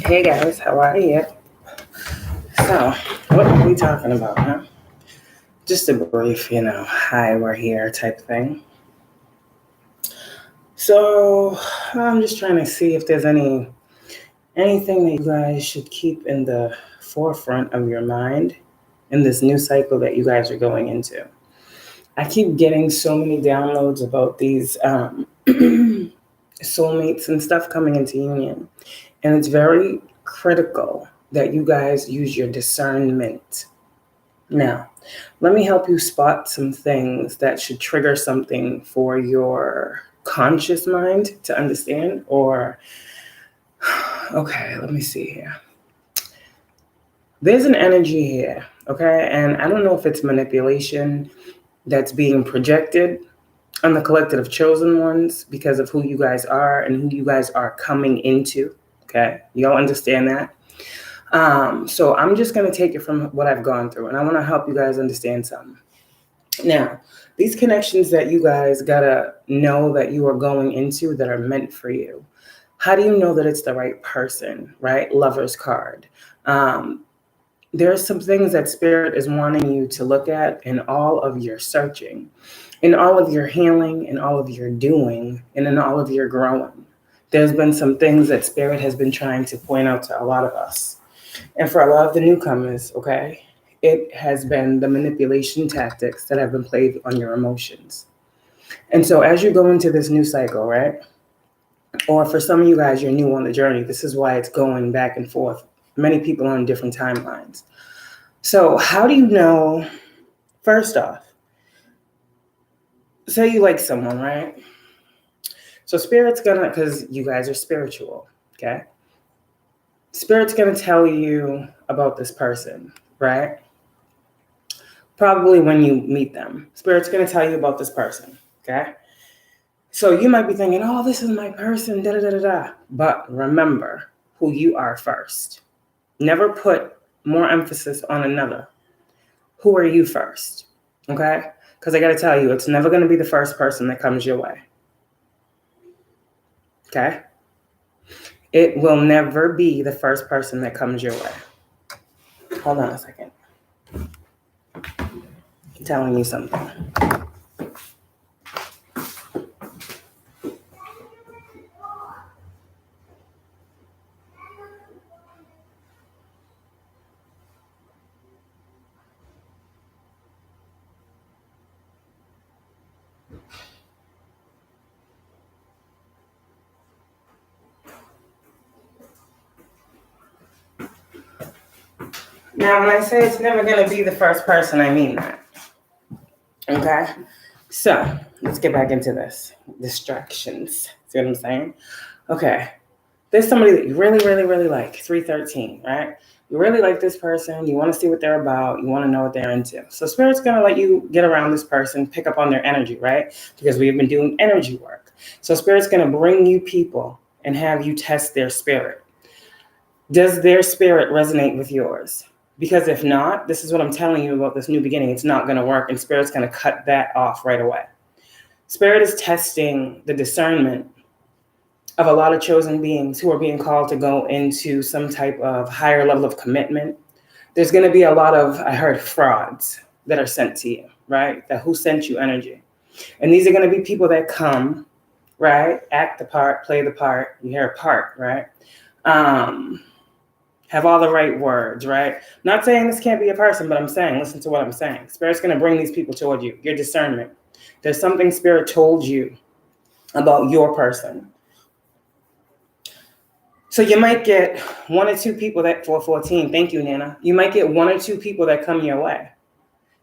Hey guys, how are you? So, what are we talking about, huh? Just a brief, hi, we're here type thing. So, I'm just trying to see if there's anything that you guys should keep in the forefront of your mind in this new cycle that you guys are going into. I keep getting so many downloads about these soulmates and stuff coming into union. And it's very critical that you guys use your discernment. Now, let me help you spot some things that should trigger something for your conscious mind to understand. Okay, let me see here. There's an energy here, okay? And I don't know if it's manipulation that's being projected on the collective of chosen ones because of who you guys are and who you guys are coming into, okay? Y'all understand that? So I'm just going to take it from what I've gone through, and I want to help you guys understand something. Now, these connections that you guys got to know that you are going into that are meant for you. How do you know that it's the right person, right? Lover's card. There are some things that Spirit is wanting you to look at in all of your searching, in all of your healing, in all of your doing, and in all of your growing. There's been some things that Spirit has been trying to point out to a lot of us. And for a lot of the newcomers, okay, it has been the manipulation tactics that have been played on your emotions. And so as you go into this new cycle, right, or for some of you guys, you're new on the journey, this is why it's going back and forth. Many people on different timelines. So how do you know, first off, say you like someone, right? So Spirit's gonna, because you guys are spiritual, okay? Spirit's gonna tell you about this person, right? Probably when you meet them. Spirit's gonna tell you about this person, okay? So you might be thinking, oh, this is my person, da-da-da-da-da. But remember who you are first. Never put more emphasis on another. Who are you first, okay? Because I gotta tell you, it's never gonna be the first person that comes your way, okay? It will never be the first person that comes your way. Hold on a second. I'm telling you something. Now, when I say it's never going to be the first person, I mean that. Okay? So, let's get back into this. Distractions. See what I'm saying? Okay. There's somebody that you really, really, really like. 313, right? You really like this person. You want to see what they're about. You want to know what they're into. So, Spirit's going to let you get around this person, pick up on their energy, right? Because we've been doing energy work. So, Spirit's going to bring you people and have you test their spirit. Does their spirit resonate with yours? Because if not, this is what I'm telling you about this new beginning. It's not going to work, and Spirit's going to cut that off right away. Spirit is testing the discernment of a lot of chosen beings who are being called to go into some type of higher level of commitment. There's going to be a lot of, I heard, frauds that are sent to you, right? That who sent you energy. And these are going to be people that come, right? Act the part, play the part. You hear a part, right? Have all the right words, right? Not saying this can't be a person, but I'm saying, listen to what I'm saying. Spirit's going to bring these people toward you, your discernment. There's something Spirit told you about your person. So you might get one or two people that, 414, thank you, Nana. You might get one or two people that come your way.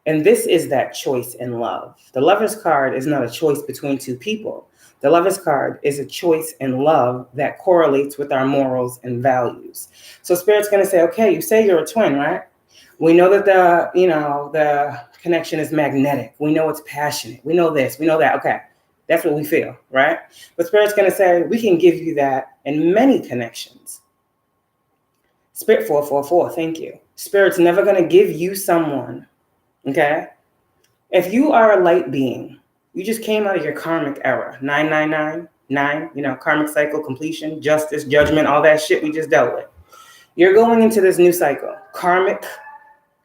And this is that choice in love. The Lover's card is not a choice between two people. The Lover's card is a choice in love that correlates with our morals and values. So Spirit's going to say, okay, you say you're a twin, right? We know that the connection is magnetic. We know it's passionate. We know this, we know that. Okay, that's what we feel, right? But Spirit's going to say, we can give you that in many connections. Spirit 444, thank you. Spirit's never going to give you someone, okay? If you are a light being, you just came out of your karmic era, 999, karmic cycle, completion, justice, judgment, all that shit we just dealt with. You're going into this new cycle, karmic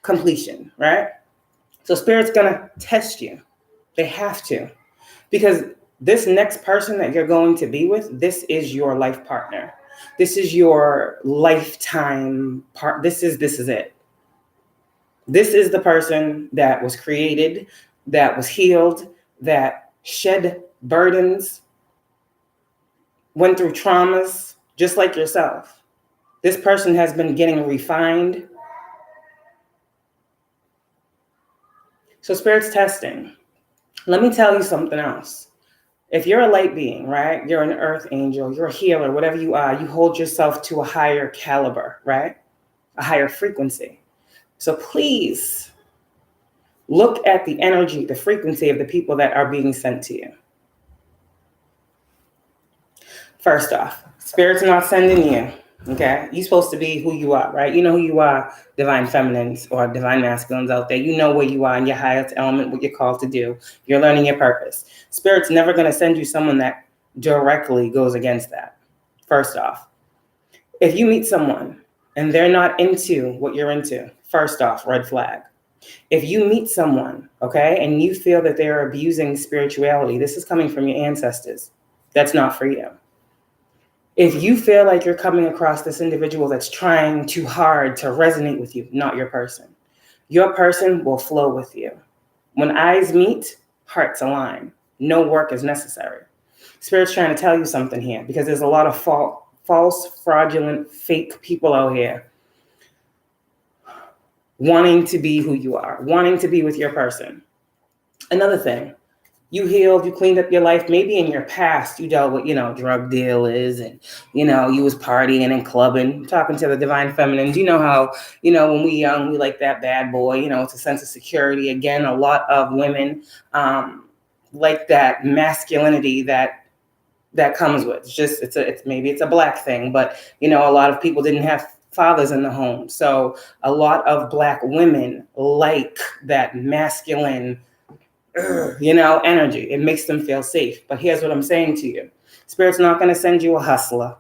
completion, right? So Spirit's going to test you. They have to. Because this next person that you're going to be with, this is your life partner. This is your lifetime part. This is it. This is the person that was created, that was healed, that shed burdens, went through traumas, just like yourself. This person has been getting refined. So Spirit's testing. Let me tell you something else. If you're a light being, right? You're an earth angel, you're a healer, whatever you are, you hold yourself to a higher caliber, right? A higher frequency. So please look at the energy, the frequency of the people that are being sent to you. First off, Spirit's not sending you, okay? You're supposed to be who you are, right? You know who you are, divine feminines or divine masculines out there. You know where you are in your highest element, what you're called to do. You're learning your purpose. Spirit's never going to send you someone that directly goes against that. First off, if you meet someone and they're not into what you're into, first off, red flag. If you meet someone, okay, and you feel that they're abusing spirituality, this is coming from your ancestors. That's not for you. If you feel like you're coming across this individual that's trying too hard to resonate with you, not your person. Your person will flow with you. When eyes meet, hearts align. No work is necessary. Spirit's trying to tell you something here because there's a lot of false, fraudulent, fake people out here wanting to be who you are, wanting to be with your person. Another thing. You healed, you cleaned up your life. Maybe in your past, you dealt with, drug dealers and, you was partying and clubbing, talking to the divine feminines. You know how, when we young, we like that bad boy, it's a sense of security. Again, a lot of women like that masculinity that comes with. Maybe it's a black thing, but, a lot of people didn't have fathers in the home. So a lot of black women like that masculine energy. It makes them feel safe. But here's what I'm saying to you. Spirit's not going to send you a hustler.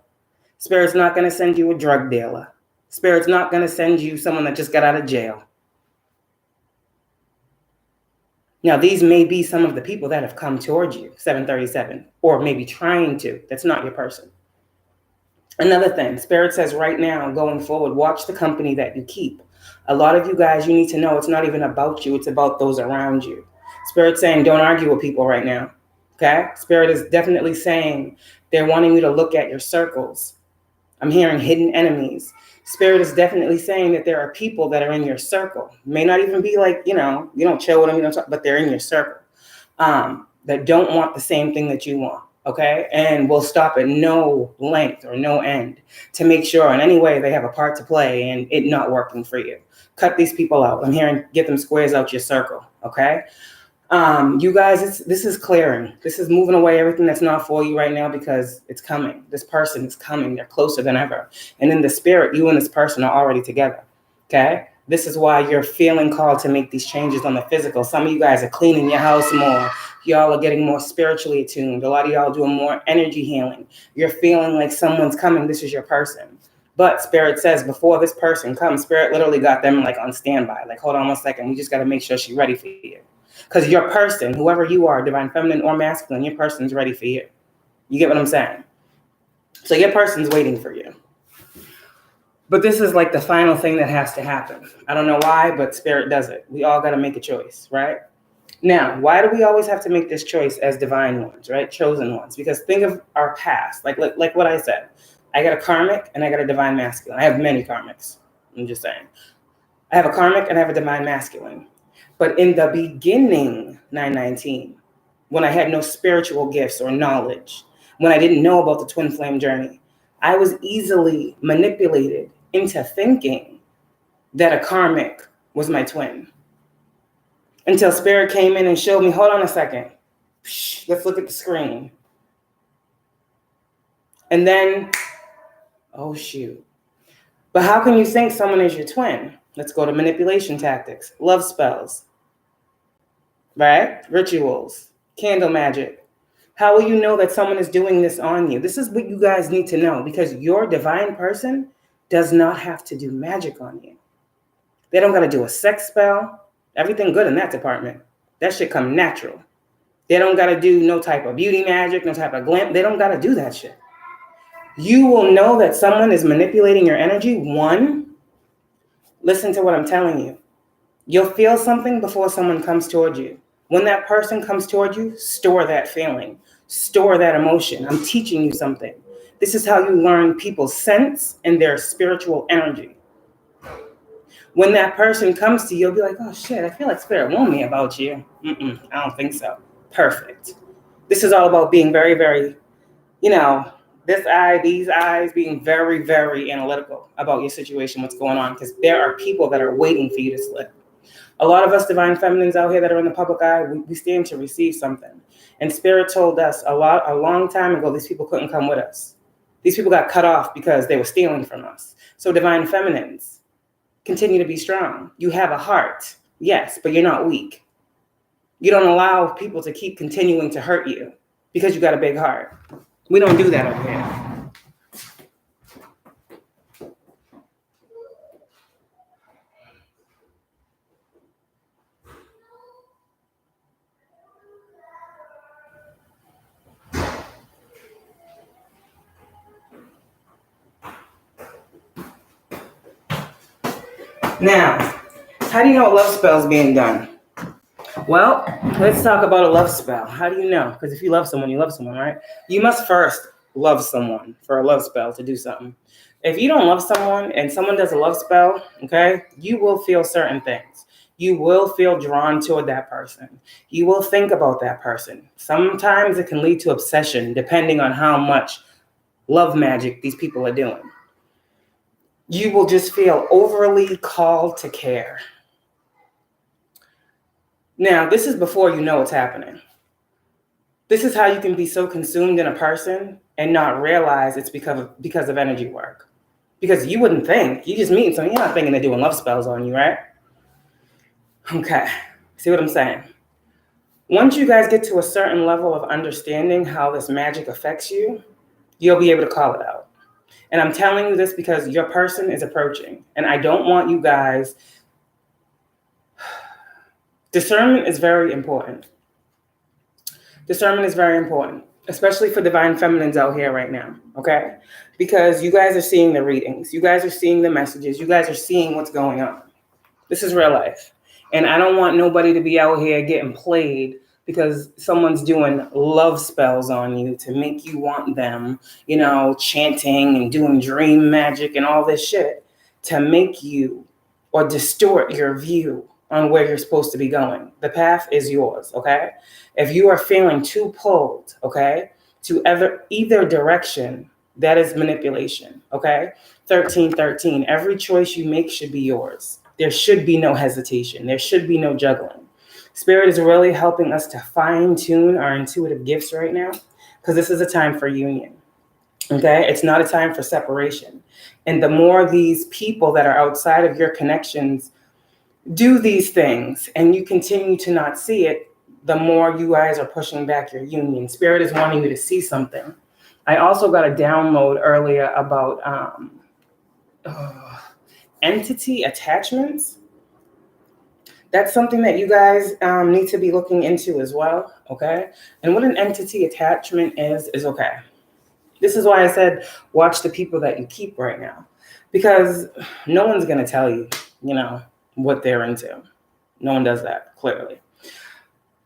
Spirit's not going to send you a drug dealer. Spirit's not going to send you someone that just got out of jail. Now, these may be some of the people that have come towards you, 737, or maybe trying to. That's not your person. Another thing, Spirit says right now, going forward, watch the company that you keep. A lot of you guys, you need to know it's not even about you. It's about those around you. Spirit's saying, don't argue with people right now, okay? Spirit is definitely saying they're wanting you to look at your circles. I'm hearing hidden enemies. Spirit is definitely saying that there are people that are in your circle. May not even be like, you don't chill with them, you don't talk, but they're in your circle that don't want the same thing that you want, okay? And will stop at no length or no end to make sure in any way they have a part to play in it not working for you. Cut these people out. I'm hearing get them squares out your circle, okay? You guys, this is clearing. This is moving away everything that's not for you right now because it's coming. This person is coming. They're closer than ever. And in the spirit, you and this person are already together. Okay? This is why you're feeling called to make these changes on the physical. Some of you guys are cleaning your house more. Y'all are getting more spiritually attuned. A lot of y'all doing more energy healing. You're feeling like someone's coming. This is your person. But Spirit says before this person comes, Spirit literally got them like on standby. Like, hold on 1 second. We just got to make sure she's ready for you. Because your person, whoever you are, divine feminine or masculine, your person's ready for you. You get what I'm saying? So your person's waiting for you. But this is like the final thing that has to happen. I don't know why, but Spirit does it. We all got to make a choice, right? Now, why do we always have to make this choice as divine ones, right? Chosen ones. Because think of our past. Like what I said. I got a karmic and I got a divine masculine. I have many karmics. I'm just saying. I have a karmic and I have a divine masculine. But in the beginning, 919, when I had no spiritual gifts or knowledge, when I didn't know about the twin flame journey, I was easily manipulated into thinking that a karmic was my twin. Until Spirit came in and showed me, hold on a second. Let's look at the screen. And then, oh shoot. But how can you think someone is your twin? Let's go to manipulation tactics, love spells, right? Rituals, candle magic. How will you know that someone is doing this on you? This is what you guys need to know because your divine person does not have to do magic on you. They don't got to do a sex spell. Everything good in that department. That shit come natural. They don't got to do no type of beauty magic, no type of glam. They don't got to do that shit. You will know that someone is manipulating your energy. One, listen to what I'm telling you. You'll feel something before someone comes toward you. When that person comes toward you, store that feeling. Store that emotion. I'm teaching you something. This is how you learn people's sense and their spiritual energy. When that person comes to you, you'll be like, oh shit, I feel like spirit warned me about you. I don't think so. Perfect. This is all about being very, very, this eye, these eyes, being very, very analytical about your situation, what's going on, because there are people that are waiting for you to slip. A lot of us divine feminines out here that are in the public eye, we stand to receive something. And spirit told us a long time ago, these people couldn't come with us. These people got cut off because they were stealing from us. So divine feminines, continue to be strong. You have a heart, yes, but you're not weak. You don't allow people to keep continuing to hurt you because you got a big heart. We don't do that over here. Now, how do you know a love spell is being done? Well, let's talk about a love spell. How do you know? Because if you love someone, you love someone, right? You must first love someone for a love spell to do something. If you don't love someone and someone does a love spell, okay, you will feel certain things. You will feel drawn toward that person. You will think about that person. Sometimes it can lead to obsession, depending on how much love magic these people are doing. You will just feel overly called to care. Now, this is before you know what's happening. This is how you can be so consumed in a person and not realize it's because of energy work. Because you wouldn't think. You just meet someone, you're not thinking they're doing love spells on you, right? Okay, see what I'm saying? Once you guys get to a certain level of understanding how this magic affects you, you'll be able to call it out. And I'm telling you this because your person is approaching. And I don't want you guys... Discernment is very important. Discernment is very important, especially for divine feminines out here right now, okay? Because you guys are seeing the readings. You guys are seeing the messages. You guys are seeing what's going on. This is real life. And I don't want nobody to be out here getting played because someone's doing love spells on you to make you want them, chanting and doing dream magic and all this shit to make you or distort your view on where you're supposed to be going. The path is yours, okay? If you are feeling too pulled, okay, to either direction, that is manipulation, okay? 1313, every choice you make should be yours. There should be no hesitation. There should be no juggling. Spirit is really helping us to fine-tune our intuitive gifts right now because this is a time for union, okay? It's not a time for separation. And the more these people that are outside of your connections do these things and you continue to not see it, the more you guys are pushing back your union. Spirit is wanting you to see something. I also got a download earlier about entity attachments. That's something that you guys need to be looking into as well, okay? And what an entity attachment is okay. This is why I said watch the people that you keep right now, because no one's going to tell you, what they're into. No one does that, clearly.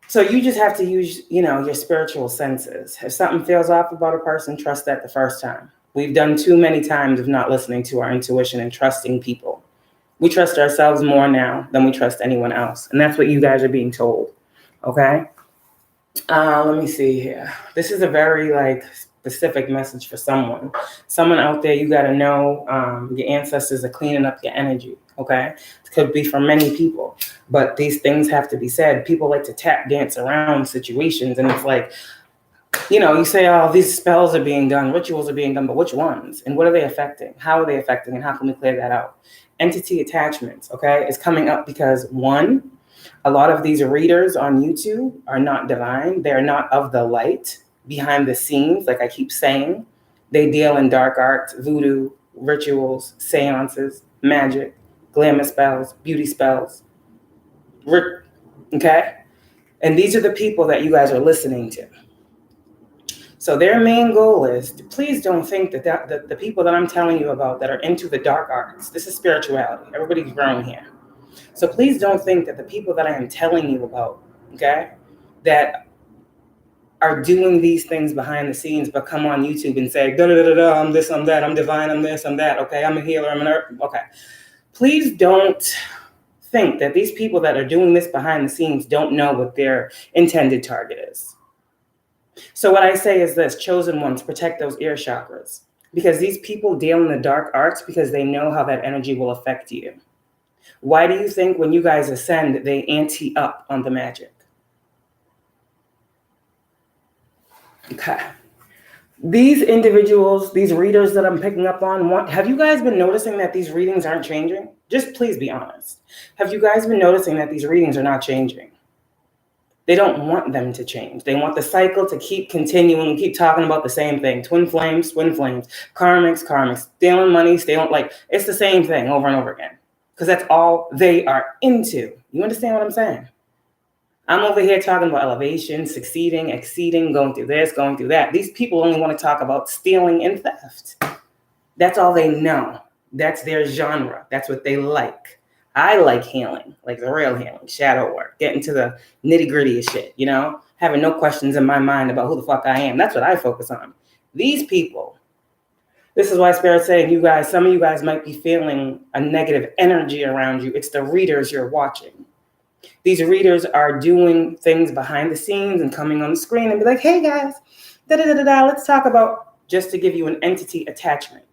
So you just have to use, your spiritual senses. If something feels off about a person, trust that the first time. We've done too many times of not listening to our intuition and trusting people. We trust ourselves more now than we trust anyone else. And that's what you guys are being told. Okay? Let me see here. This is a very specific message for someone. Someone out there, you got to know your ancestors are cleaning up your energy. Okay? It could be for many people. But these things have to be said. People like to tap dance around situations. And it's like, you say, oh, these spells are being done, rituals are being done, but which ones? And what are they affecting? How are they affecting? And how can we clear that out? Entity attachments, okay, is coming up because, one, a lot of these readers on YouTube are not divine. They're not of the light behind the scenes, like I keep saying. They deal in dark arts, voodoo, rituals, seances, magic, glamour spells, beauty spells. Okay? And these are the people that you guys are listening to. So their main goal is, please don't think that the people that I'm telling you about that are into the dark arts, this is spirituality. Everybody's grown here. So please don't think that the people that I am telling you about, okay, that are doing these things behind the scenes, but come on YouTube and say, da da da da, I'm this, I'm that, I'm divine, I'm this, I'm that, okay, I'm a healer, I'm an earth, okay. Please don't think that these people that are doing this behind the scenes don't know what their intended target is. So what I say is this, chosen ones, protect those ear chakras, because these people deal in the dark arts because they know how that energy will affect you. Why do you think when you guys ascend, they ante up on the magic? Okay. These individuals, these readers that I'm picking up on, have you guys been noticing that these readings aren't changing? Just please be honest. Have you guys been noticing that these readings are not changing? They don't want them to change. They want the cycle to keep continuing, keep talking about the same thing. Twin flames, karmics, stealing money, like, it's the same thing over and over again. Because that's all they are into. You understand what I'm saying? I'm over here talking about elevation, succeeding, exceeding, going through this, going through that. These people only want to talk about stealing and theft. That's all they know. That's their genre. That's what they like. I like healing, like the real healing, shadow work, getting to the nitty gritty of shit, you know, having no questions in my mind about who the fuck I am. That's what I focus on. These people, this is why Spirit's saying, you guys, some of you guys might be feeling a negative energy around you. It's the readers you're watching. These readers are doing things behind the scenes and coming on the screen and be like, hey guys, da-da-da-da-da, let's talk about, just to give you an entity attachment.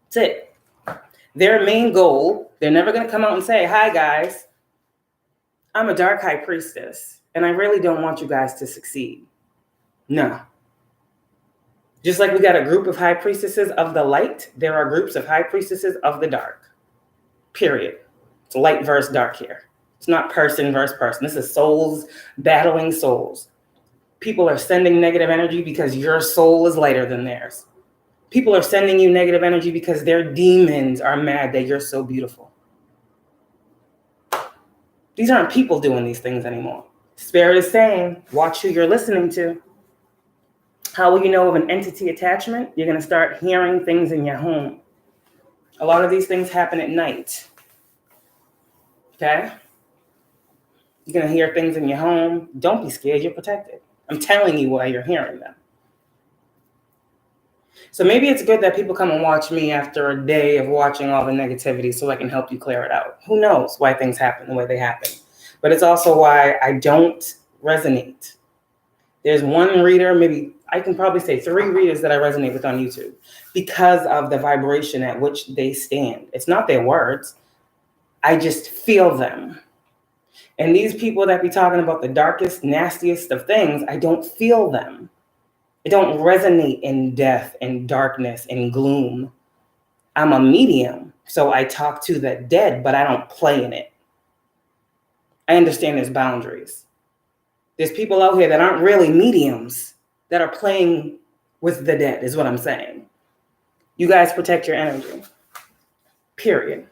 That's it. Their main goal, they're never going to come out and say, hi guys, I'm a dark high priestess and I really don't want you guys to succeed. No. Just like we got a group of high priestesses of the light, there are groups of high priestesses of the dark. Period. It's light versus dark here. It's not person versus person. This is souls battling souls. People are sending negative energy because your soul is lighter than theirs. People are sending you negative energy because their demons are mad that you're so beautiful. These aren't people doing these things anymore. Spirit is saying, watch who you're listening to. How will you know of an entity attachment? You're going to start hearing things in your home. A lot of these things happen at night. Okay? You're going to hear things in your home. Don't be scared. You're protected. I'm telling you why you're hearing them. So maybe it's good that people come and watch me after a day of watching all the negativity so I can help you clear it out. Who knows why things happen the way they happen. But it's also why I don't resonate. There's one reader, maybe I can probably say 3 readers that I resonate with on YouTube because of the vibration at which they stand. It's not their words. I just feel them. And these people that be talking about the darkest, nastiest of things, I don't feel them. I don't resonate in death and darkness and gloom. I'm a medium, so I talk to the dead, but I don't play in it. I understand there's boundaries. There's people out here that aren't really mediums that are playing with the dead, is what I'm saying. You guys protect your energy. Period.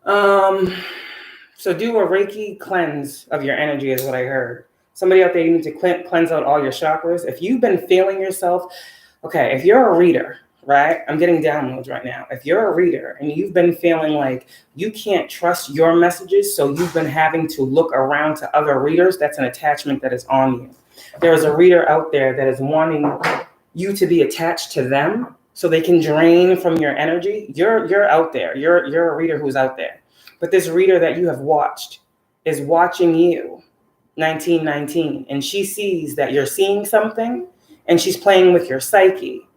So do a Reiki cleanse of your energy is what I heard. Somebody out there, you need to cleanse out all your chakras. If you've been feeling yourself, okay, if you're a reader, right? I'm getting downloads right now. If you're a reader and you've been feeling like you can't trust your messages, so you've been having to look around to other readers, that's an attachment that is on you. There is a reader out there that is wanting you to be attached to them so they can drain from your energy. You're out there. You're a reader who's out there. But this reader that you have watched is watching you, 1919, and she sees that you're seeing something and she's playing with your psyche.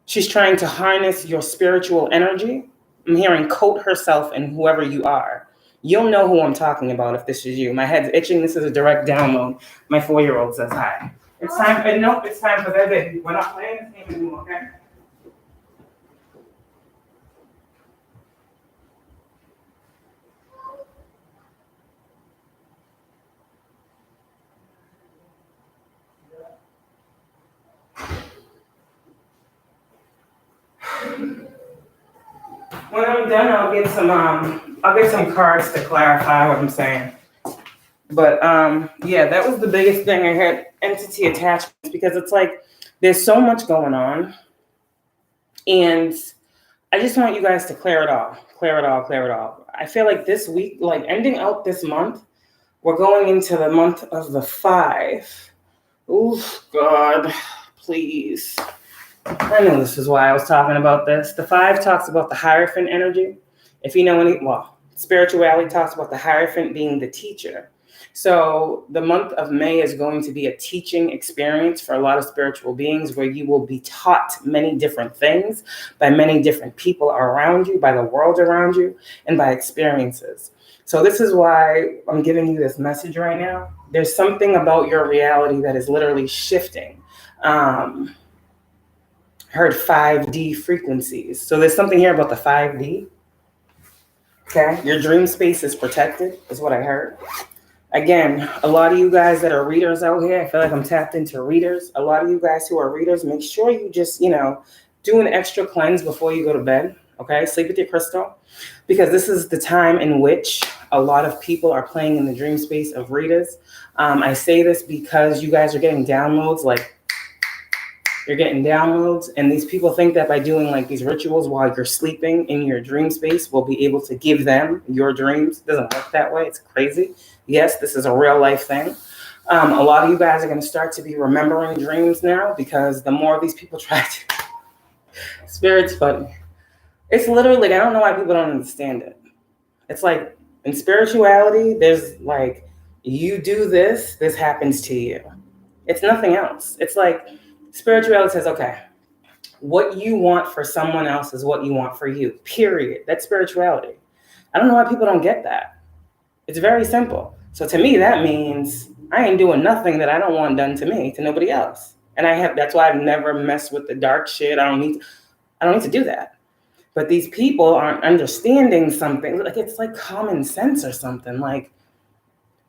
She's trying to harness your spiritual energy. I'm hearing coat herself in whoever you are. You'll know who I'm talking about if this is you. My head's itching. This is a direct download. My 4-year-old says hi. It's time. Nope, it's time for their baby. We're not playing this game anymore, okay? When I'm done, I'll get some cards to clarify what I'm saying. But yeah, that was the biggest thing. I had entity attachments because it's like there's so much going on, and I just want you guys to clear it all. I feel like this week, like ending out this month, we're going into the month of the 5. Oof, God, please. I know this is why I was talking about this. The 5 talks about the Hierophant energy. If you know spirituality talks about the Hierophant being the teacher. So the month of May is going to be a teaching experience for a lot of spiritual beings where you will be taught many different things by many different people around you, by the world around you, and by experiences. So this is why I'm giving you this message right now. There's something about your reality that is literally shifting. Heard 5D frequencies. So there's something here about the 5D. Okay. Your dream space is protected, is what I heard. Again, a lot of you guys that are readers out here, I feel like I'm tapped into readers. A lot of you guys who are readers, make sure you just, do an extra cleanse before you go to bed. Okay. Sleep with your crystal, because this is the time in which a lot of people are playing in the dream space of readers. I say this because you guys are getting downloads, and these people think that by doing like these rituals while you're sleeping in your dream space, will be able to give them your dreams. It doesn't work that way. It's crazy. Yes, this is a real life thing. A lot of you guys are going to start to be remembering dreams now, because the more these people try to, Spirit's funny. It's literally, I don't know why people don't understand it. It's like in spirituality, there's like, you do this happens to you. It's nothing else. It's like, spirituality says, okay, what you want for someone else is what you want for you, period. That's spirituality. I don't know why people don't get that. It's very simple. So to me, that means I ain't doing nothing that I don't want done to me, to nobody else. And that's why I've never messed with the dark shit. I don't need to do that. But these people aren't understanding something. Like, it's like common sense or something. Like,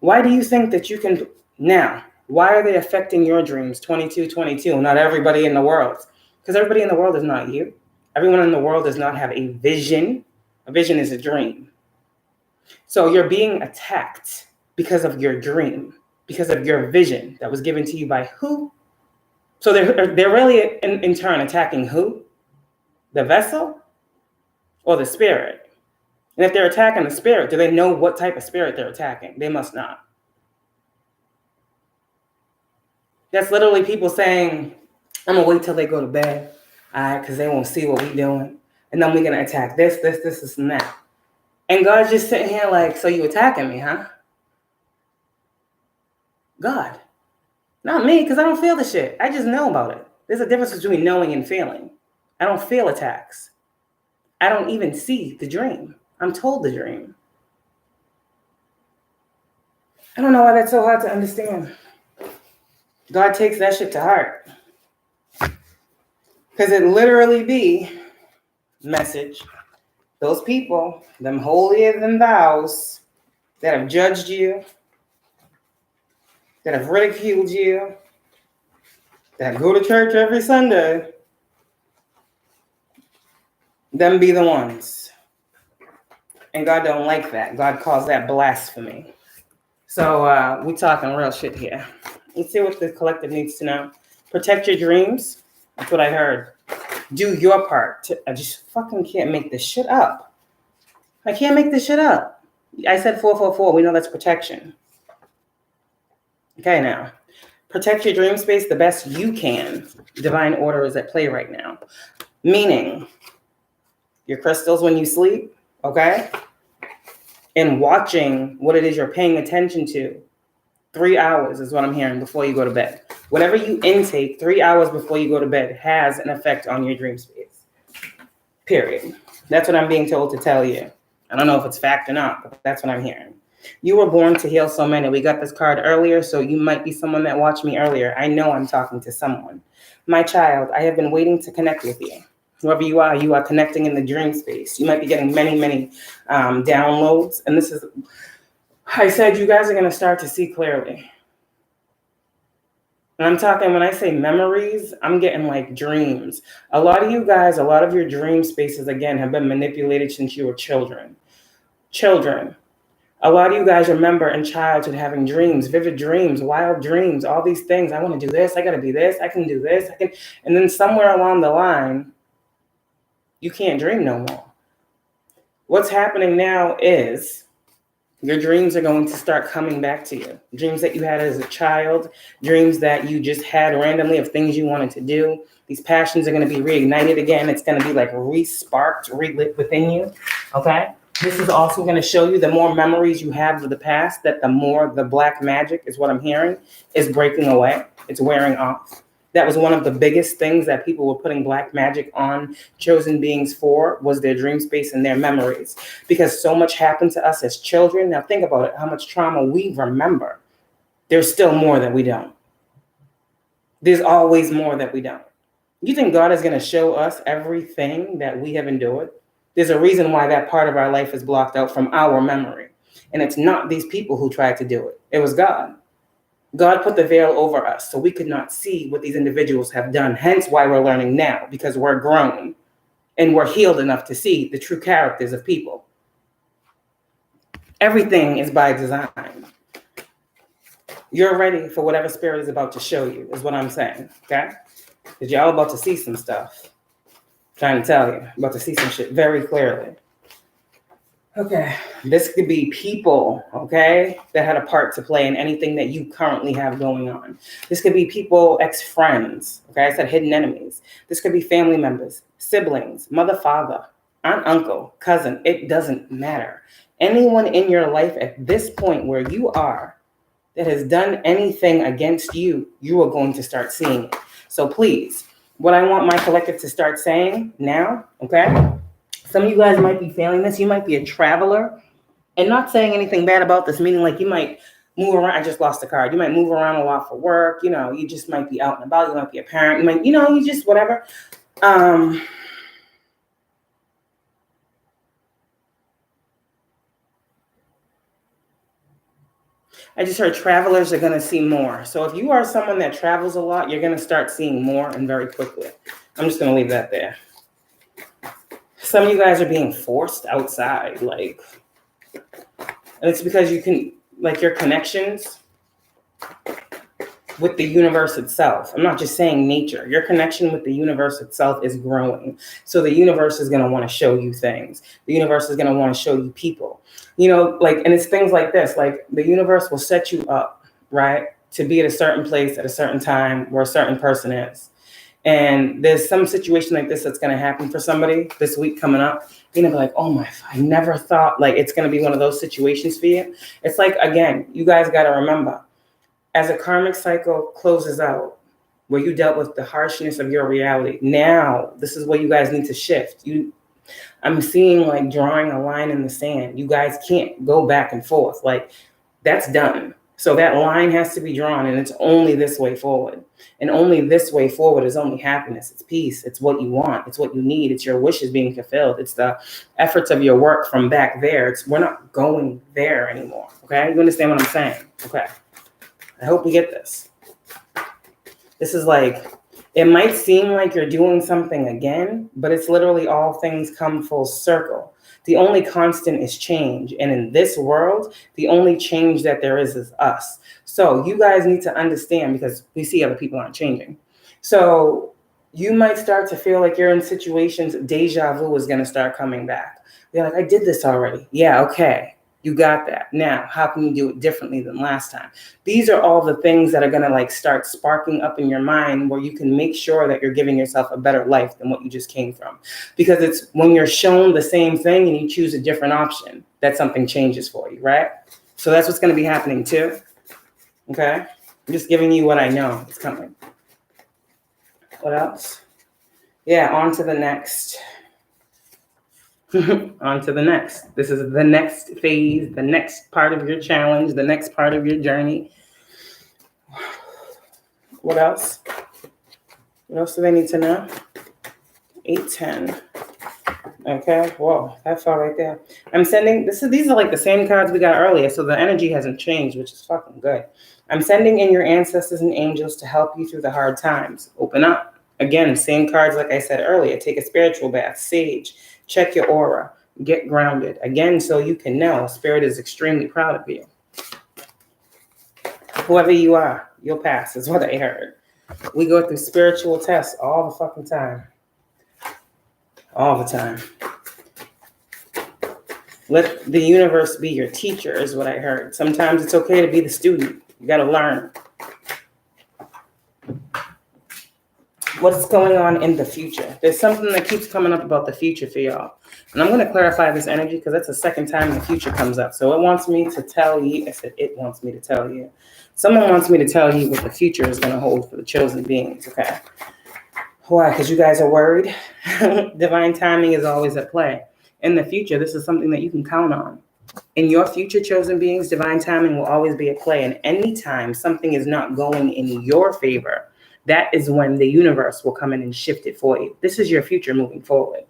why do you think that you can now? Why are they affecting your dreams? 2222, not everybody in the world. Because everybody in the world is not you. Everyone in the world does not have a vision. A vision is a dream. So you're being attacked because of your dream, because of your vision that was given to you by who? So they're really in turn attacking who? The vessel or the spirit? And if they're attacking the spirit, do they know what type of spirit they're attacking? They must not. That's literally people saying, I'm going to wait till they go to bed, all right, because they won't see what we're doing. And then we're going to attack this, and that. And God's just sitting here like, so you attacking me, huh? God. Not me, because I don't feel the shit. I just know about it. There's a difference between knowing and feeling. I don't feel attacks. I don't even see the dream. I'm told the dream. I don't know why that's so hard to understand. God takes that shit to heart. Because it literally be message. Those people, them holier than thous, that have judged you, that have ridiculed you, that go to church every Sunday, them be the ones. And God don't like that. God calls that blasphemy. So we talking real shit here. Let's see what the collective needs to know. Protect your dreams. That's what I heard. Do your part. I just fucking can't make this shit up. I can't make this shit up. I said 444. We know that's protection. Okay, now. Protect your dream space the best you can. Divine order is at play right now. Meaning, your crystals when you sleep, okay? And watching what it is you're paying attention to. 3 hours is what I'm hearing before you go to bed. Whatever you intake 3 hours before you go to bed has an effect on your dream space. Period. That's what I'm being told to tell you. I don't know if it's fact or not, but that's what I'm hearing. You were born to heal so many. We got this card earlier, so you might be someone that watched me earlier. I know I'm talking to someone. My child, I have been waiting to connect with you. Whoever you are connecting in the dream space. You might be getting many downloads. And this is, I said, you guys are going to start to see clearly. And I'm talking, when I say memories, I'm getting like dreams. A lot of you guys, a lot of your dream spaces, again, have been manipulated since you were children. Children. A lot of you guys remember in childhood having dreams, vivid dreams, wild dreams, all these things. I want to do this. I got to be this. I can do this. And then somewhere along the line, you can't dream no more. What's happening now is your dreams are going to start coming back to you. Dreams that you had as a child, dreams that you just had randomly of things you wanted to do. These passions are going to be reignited again. It's going to be like re-sparked, relit within you. Okay? This is also going to show you the more memories you have of the past, that the more the black magic is what I'm hearing, is breaking away. It's wearing off. That was one of the biggest things that people were putting black magic on chosen beings for, was their dream space and their memories. Because so much happened to us as children. Now think about it, how much trauma we remember. There's still more that we don't. There's always more that we don't. You think God is going to show us everything that we have endured? There's a reason why that part of our life is blocked out from our memory. And it's not these people who tried to do it. It was God. God put the veil over us so we could not see what these individuals have done. Hence why we're learning now, because we're grown and we're healed enough to see the true characters of people. Everything is by design. You're ready for whatever spirit is about to show you, is what I'm saying, okay? Because y'all about to see some stuff. I'm trying to tell you, about to see some shit very clearly. Okay, this could be people, okay, that had a part to play in anything that you currently have going on. This could be people, ex-friends, okay, I said hidden enemies. This could be family members, siblings, mother, father, aunt, uncle, cousin. It doesn't matter. Anyone in your life at this point where you are that has done anything against you, you are going to start seeing it. So please, what I want my collective to start saying now, okay? Some of you guys might be failing this. You might be a traveler, and not saying anything bad about this, meaning like you might move around. I just lost a card. You might move around a lot for work. You know, you just might be out and about. You might be a parent. You might, you just whatever. I just heard travelers are going to see more. So if you are someone that travels a lot, you're going to start seeing more and very quickly. I'm just going to leave that there. Some of you guys are being forced outside, like, and it's because you can, like, your connections with the universe itself. I'm not just saying nature. Your connection with the universe itself is growing. So the universe is going to want to show you things. The universe is going to want to show you people. Like, and it's things like this. Like, the universe will set you up, right, to be at a certain place at a certain time where a certain person is. And there's some situation like this that's going to happen for somebody this week coming up. You're going to be like, oh my, I never thought, like, it's going to be one of those situations for you. It's like, again, you guys got to remember, as a karmic cycle closes out, where you dealt with the harshness of your reality, now this is where you guys need to shift. I'm seeing like drawing a line in the sand. You guys can't go back and forth. Like, that's done. So that line has to be drawn, and it's only this way forward. And only this way forward is only happiness. It's peace. It's what you want. It's what you need. It's your wishes being fulfilled. It's the efforts of your work from back there. We're not going there anymore. Okay? You understand what I'm saying? Okay. I hope we get this. This is like, it might seem like you're doing something again, but it's literally all things come full circle. The only constant is change. And in this world, the only change that there is us. So you guys need to understand, because we see other people aren't changing. So you might start to feel like you're in situations, deja vu is going to start coming back. You're like, I did this already. Yeah, okay. You got that. Now, how can you do it differently than last time? These are all the things that are going to like start sparking up in your mind, where you can make sure that you're giving yourself a better life than what you just came from. Because it's when you're shown the same thing and you choose a different option, that something changes for you, right? So that's what's going to be happening too. Okay? I'm just giving you what I know is coming. What else? Yeah, on to the next. On to the next. This is the next phase, the next part of your challenge, the next part of your journey. What else? What else do they need to know? 810. Okay, whoa, that far right there. I'm sending, these are like the same cards we got earlier, so the energy hasn't changed, which is fucking good. I'm sending in your ancestors and angels to help you through the hard times. Open up. Again, same cards like I said earlier. Take a spiritual bath, sage, check your aura, get grounded. Again, so you can know Spirit is extremely proud of you. Whoever you are, you'll pass, is what I heard. We go through spiritual tests all the fucking time. All the time. Let the universe be your teacher, is what I heard. Sometimes it's okay to be the student. You got to learn. What's going on in the future? There's something that keeps coming up about the future for y'all. And I'm going to clarify this energy because that's the second time the future comes up. So it wants me to tell you. I said it wants me to tell you. Someone wants me to tell you what the future is going to hold for the chosen beings, okay? Why? Because you guys are worried? Divine timing is always at play. In the future, this is something that you can count on. In your future, chosen beings, divine timing will always be at play. And anytime something is not going in your favor, that is when the universe will come in and shift it for you. This is your future moving forward.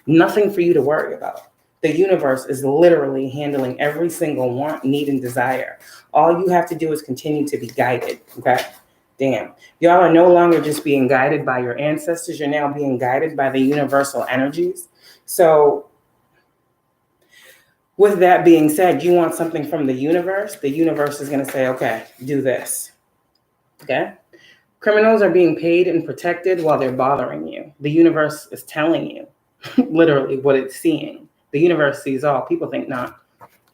Nothing for you to worry about. The universe is literally handling every single want, need, and desire. All you have to do is continue to be guided, okay? Damn. Y'all are no longer just being guided by your ancestors. You're now being guided by the universal energies. So with that being said, you want something from the universe is going to say, okay, do this. Okay? Criminals are being paid and protected while they're bothering you. The universe is telling you literally what it's seeing. The universe sees all. People think not.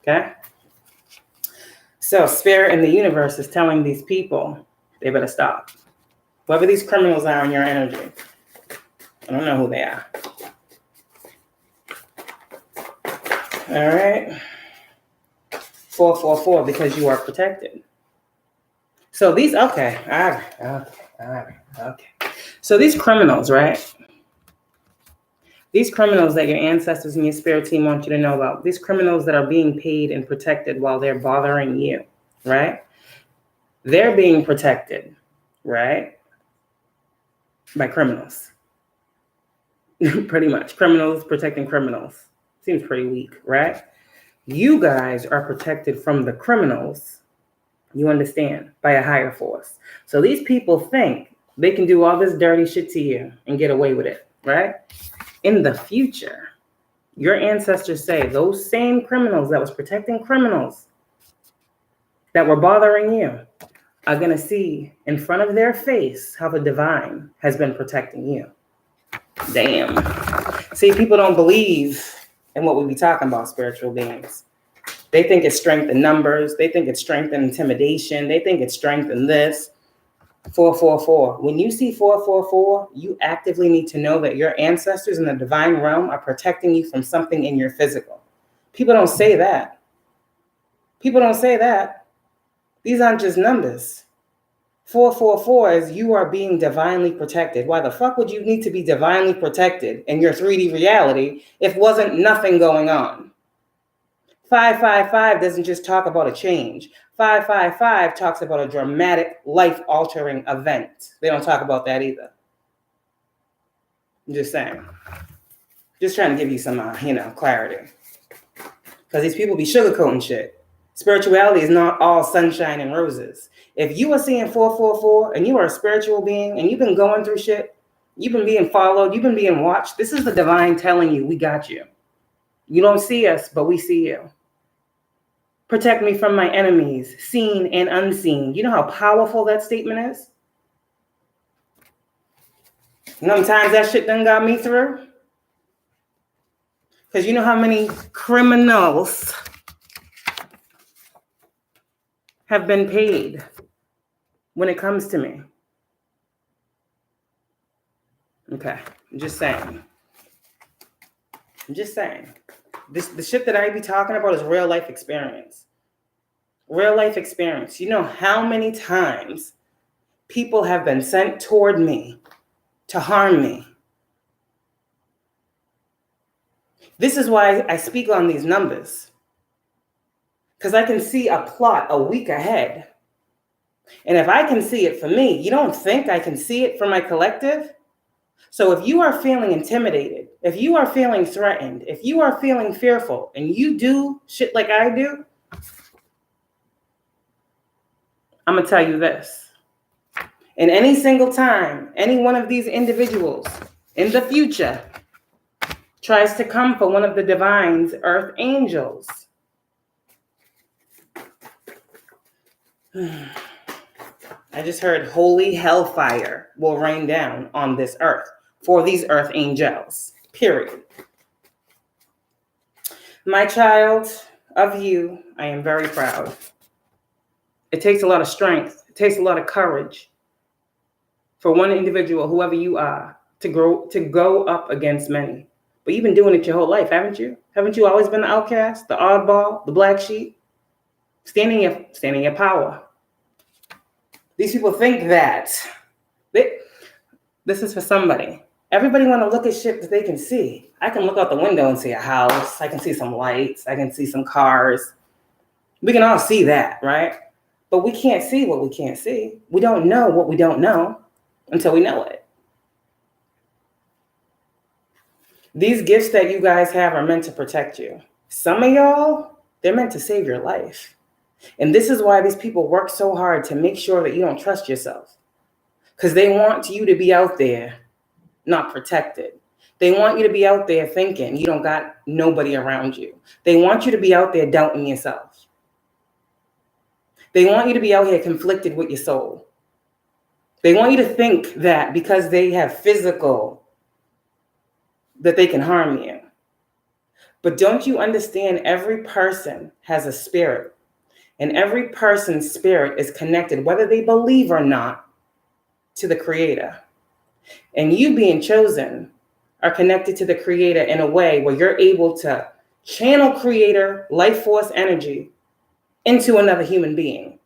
Okay? So Spirit in the universe is telling these people they better stop. Whoever these criminals are in your energy, I don't know who they are. All right. 444, because you are protected. So these, okay. So these criminals, right? These criminals that your ancestors and your spirit team want you to know about, these criminals that are being paid and protected while they're bothering you, right? They're being protected, right? By criminals. Pretty much. Criminals protecting criminals. Seems pretty weak, right? You guys are protected from the criminals, you understand, by a higher force. So these people think they can do all this dirty shit to you and get away with it, right? In the future, your ancestors say those same criminals that was protecting criminals that were bothering you are going to see in front of their face how the divine has been protecting you. Damn. See, people don't believe in what we be talking about, spiritual beings. They think it's strength in numbers. They think it's strength in intimidation. They think it's strength in this. 444. When you see 444, you actively need to know that your ancestors in the divine realm are protecting you from something in your physical. People don't say that. People don't say that. These aren't just numbers. 444 is you are being divinely protected. Why the fuck would you need to be divinely protected in your 3D reality if wasn't nothing going on? 555 doesn't just talk about a change. 555 talks about a dramatic, life-altering event. They don't talk about that either. I'm just saying. Just trying to give you some, clarity. Because these people be sugarcoating shit. Spirituality is not all sunshine and roses. If you are seeing 444 and you are a spiritual being and you've been going through shit, you've been being followed, you've been being watched, this is the divine telling you, we got you. You don't see us, but we see you. Protect me from my enemies, seen and unseen. You know how powerful that statement is? Sometimes that shit done got me through. Because you know how many criminals have been paid when it comes to me. Okay, I'm just saying. The shit that I be talking about is real life experience. Real life experience. You know how many times people have been sent toward me to harm me. This is why I speak on these numbers. Because I can see a plot a week ahead. And if I can see it for me, you don't think I can see it for my collective? So if you are feeling intimidated, if you are feeling threatened, if you are feeling fearful, and you do shit like I do, I'm going to tell you this. And any single time any one of these individuals in the future tries to come for one of the divine's earth angels, I just heard holy hellfire will rain down on this earth for these earth angels, period. My child, of you, I am very proud. It takes a lot of strength. It takes a lot of courage for one individual, whoever you are, to go up against many. But you've been doing it your whole life, haven't you? Haven't you always been the outcast, the oddball, the black sheep? Standing in your power. These people think that this is for somebody. Everybody want to look at shit that they can see. I can look out the window and see a house. I can see some lights. I can see some cars. We can all see that, right? But we can't see what we can't see. We don't know what we don't know until we know it. These gifts that you guys have are meant to protect you. Some of y'all, they're meant to save your life. And this is why these people work so hard to make sure that you don't trust yourself. Because they want you to be out there not protected. They want you to be out there thinking you don't got nobody around you. They want you to be out there doubting yourself. They want you to be out here conflicted with your soul. They want you to think that because they have physical, that they can harm you. But don't you understand, every person has a spirit. And every person's spirit is connected, whether they believe or not, to the Creator. And you being chosen are connected to the Creator in a way where you're able to channel Creator, life force energy into another human being.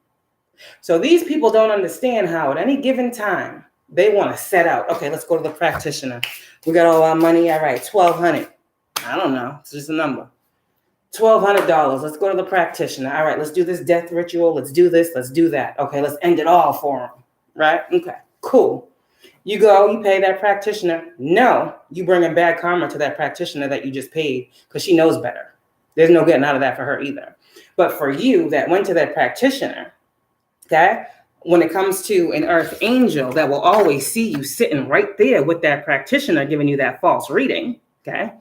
So these people don't understand how at any given time they want to set out. Okay, let's go to the practitioner. We got all our money. All right, $1,200. I don't know. It's just a number. $1,200. Let's go to the practitioner. All right, let's do this death ritual. Let's do this. Let's do that. Okay, let's end it all for them. Right? Okay, cool. You go, you pay that practitioner. No, you bring in bad karma to that practitioner that you just paid because she knows better. There's no getting out of that for her either. But for you that went to that practitioner, okay, when it comes to an earth angel that will always see you sitting right there with that practitioner giving you that false reading, okay,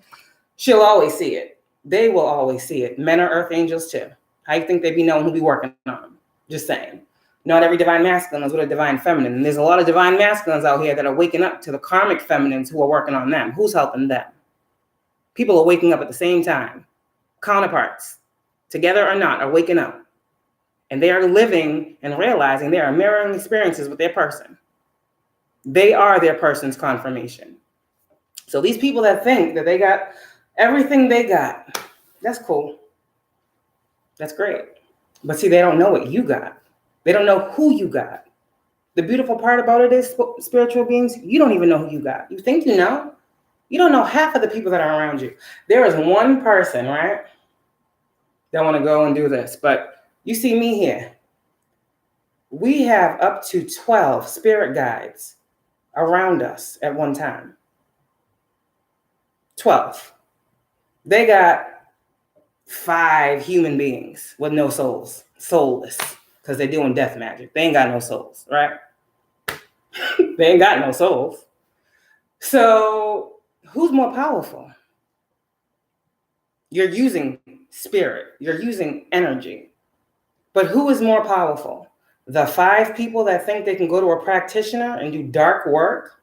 she'll always see it. They will always see it. Men are earth angels too. How you think they be knowing who be working on them? Just saying. Not every divine masculine is with a divine feminine. And there's a lot of divine masculines out here that are waking up to the karmic feminines who are working on them. Who's helping them? People are waking up at the same time. Counterparts, together or not, are waking up. And they are living and realizing they are mirroring experiences with their person. They are their person's confirmation. So these people that think that they got everything they got, that's cool. That's great. But see, they don't know what you got. They don't know who you got. The beautiful part about it is, spiritual beings, you don't even know who you got. You think you know. You don't know half of the people that are around you. There is one person, right, that want to go and do this. But you see me here. We have up to 12 spirit guides around us at one time. 12. They got 5 human beings with no souls, soulless, because they're doing death magic. They ain't got no souls, right? They ain't got no souls. So who's more powerful? You're using spirit. You're using energy. But who is more powerful? The 5 people that think they can go to a practitioner and do dark work,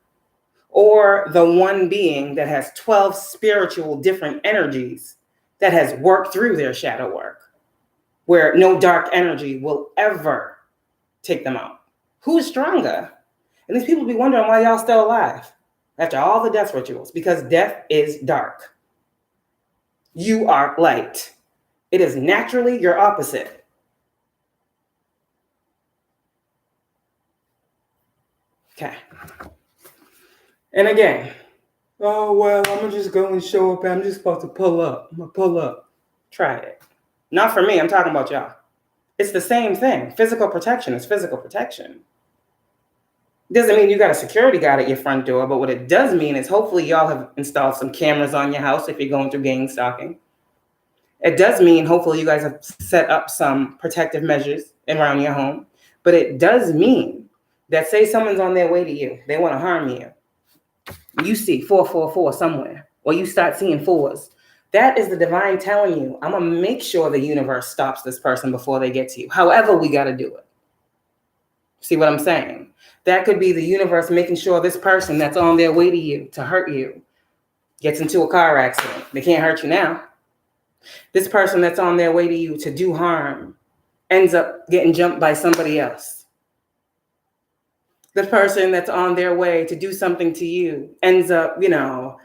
or the one being that has 12 spiritual different energies that has worked through their shadow work, where no dark energy will ever take them out? Who is stronger? And these people be wondering why y'all still alive after all the death rituals, because death is dark. You are light. It is naturally your opposite. Okay. And again, oh, well, I'm going to just go and show up. I'm just supposed to pull up. I'm going to pull up. Try it. Not for me. I'm talking about y'all. It's the same thing. Physical protection is physical protection. Doesn't mean you got a security guard at your front door, but what it does mean is hopefully y'all have installed some cameras on your house if you're going through gang stalking. It does mean hopefully you guys have set up some protective measures around your home. But it does mean that say someone's on their way to you, they want to harm you. You see 444 somewhere, or you start seeing fours. That is the divine telling you, I'm going to make sure the universe stops this person before they get to you. However, we got to do it. See what I'm saying? That could be the universe making sure this person that's on their way to you to hurt you gets into a car accident. They can't hurt you now. This person that's on their way to you to do harm ends up getting jumped by somebody else. The person that's on their way to do something to you ends up,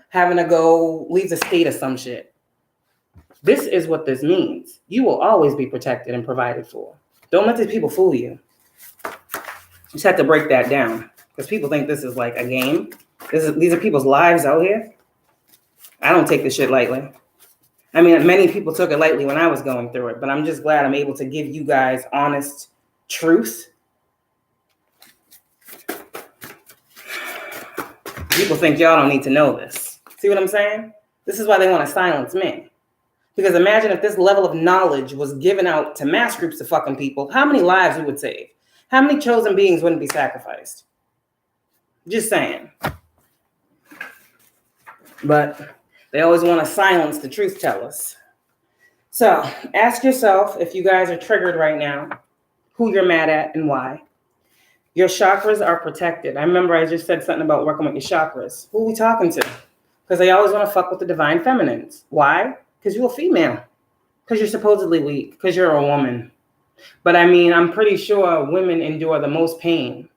having to go leave the state or some shit. This is what this means. You will always be protected and provided for. Don't let these people fool you. You just have to break that down because people think this is like a game. These are people's lives out here. I don't take this shit lightly. I mean, many people took it lightly when I was going through it, but I'm just glad I'm able to give you guys honest truth. People think y'all don't need to know this. See what I'm saying? This is why they want to silence me. Because imagine if this level of knowledge was given out to mass groups of fucking people, how many lives we would save? How many chosen beings wouldn't be sacrificed? Just saying. But they always want to silence the truth tellers. So ask yourself, if you guys are triggered right now, who you're mad at and why. Your chakras are protected. I remember I just said something about working with your chakras. Who are we talking to? Because they always want to fuck with the divine feminines. Why? Because you're a female. Because you're supposedly weak. Because you're a woman. But I mean, I'm pretty sure women endure the most pain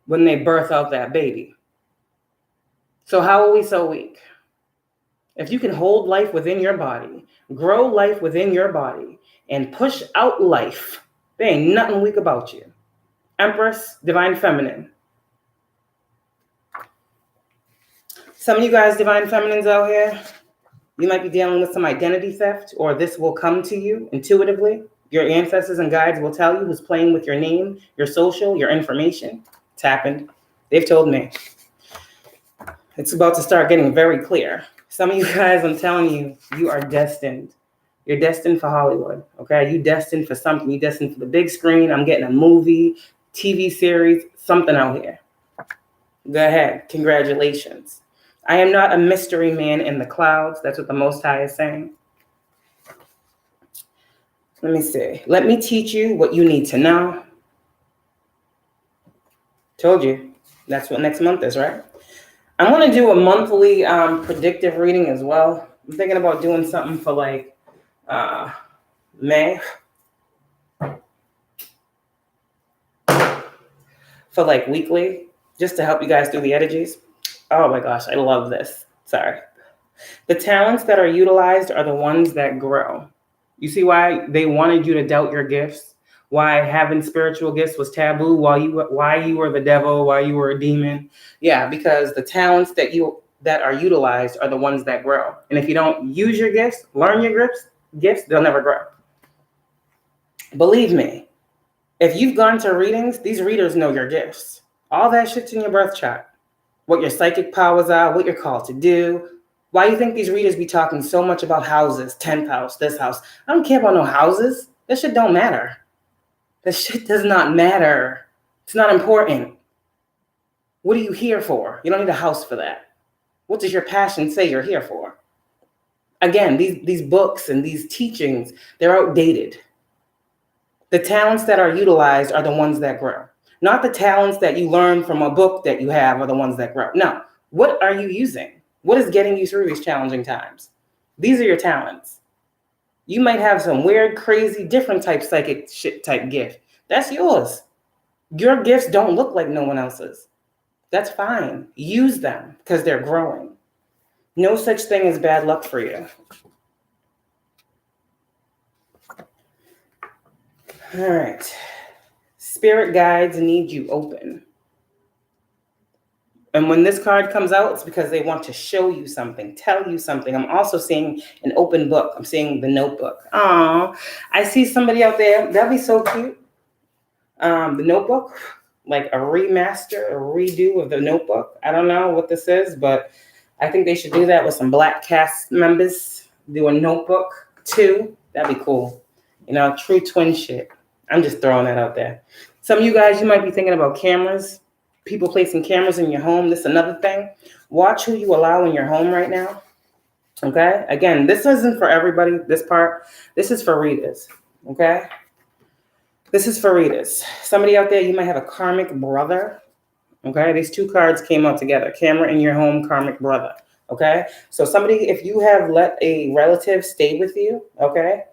when they birth out that baby. So how are we so weak? If you can hold life within your body, grow life within your body, and push out life, there ain't nothing weak about you. Empress, divine feminine. Some of you guys, divine feminines out here, you might be dealing with some identity theft, or this will come to you intuitively. Your ancestors and guides will tell you who's playing with your name, your social, your information. It's happened. They've told me. It's about to start getting very clear. Some of you guys, I'm telling you, you are destined. You're destined for Hollywood, okay? You're destined for something. You're destined for the big screen. I'm getting a movie, TV series, something out here. Go ahead. Congratulations. I am not a mystery man in the clouds. That's what the Most High is saying. Let me see. Let me teach you what you need to know. Told you. That's what next month is, right? I'm going to do a monthly predictive reading as well. I'm thinking about doing something for like May. For like weekly, just to help you guys through the energies. Oh my gosh, I love this. Sorry. The talents that are utilized are the ones that grow. You see why they wanted you to doubt your gifts? Why having spiritual gifts was taboo? Why you were the devil? Why you were a demon? Yeah, because the talents that are utilized are the ones that grow. And if you don't use your gifts, learn your gifts, they'll never grow. Believe me, if you've gone to readings, these readers know your gifts. All that shit's in your birth chart. What your psychic powers are, what you're called to do. Why you think these readers be talking so much about houses, 10th house, this house? I don't care about no houses. That shit don't matter. That shit does not matter. It's not important. What are you here for? You don't need a house for that. What does your passion say you're here for? Again, these books and these teachings, they're outdated. The talents that are utilized are the ones that grow. Not the talents that you learn from a book that you have are the ones that grow. No. What are you using? What is getting you through these challenging times? These are your talents. You might have some weird, crazy, different type psychic shit type gift. That's yours. Your gifts don't look like no one else's. That's fine. Use them because they're growing. No such thing as bad luck for you. All right. Spirit guides need you open. And when this card comes out, it's because they want to show you something, tell you something. I'm also seeing an open book. I'm seeing the notebook. Oh, I see somebody out there. That'd be so cute. The notebook. like a remaster, a redo of the Notebook. I don't know what this is, but I think they should do that with some Black cast members. Do a Notebook 2. That'd be cool. You know, true twin shit. I'm just throwing that out there. Some of you guys, you might be thinking about cameras, people placing cameras in your home. This is another thing. Watch who you allow in your home right now. Okay? Again, this isn't for everybody, this part. This is for readers. Okay? This is for readers. Somebody out there, you might have a karmic brother. Okay? These two cards came out together. Camera in your home, karmic brother. Okay? So somebody, if you have let a relative stay with you, okay?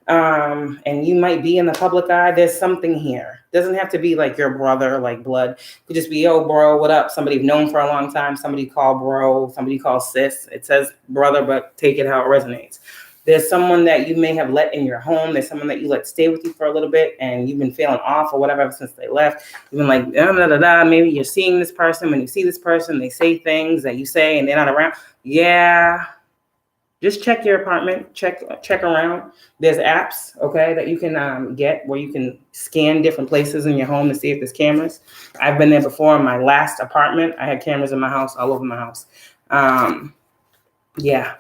And you might be in the public eye, there's something here. Doesn't have to be like your brother, like blood. It could just be, yo, bro, what up? Somebody you've known for a long time. Somebody call bro, somebody call sis. It says brother, but take it how it resonates. There's someone that you may have let in your home. There's someone that you let stay with you for a little bit and you've been feeling off or whatever ever since they left. You've been like, da, da, da, da. Maybe you're seeing this person. When you see this person, they say things that you say and they're not around. Yeah. Just check your apartment, check around. There's apps, okay, that you can get where you can scan different places in your home to see if there's cameras. I've been there before in my last apartment. I had cameras in my house, all over my house. Yeah.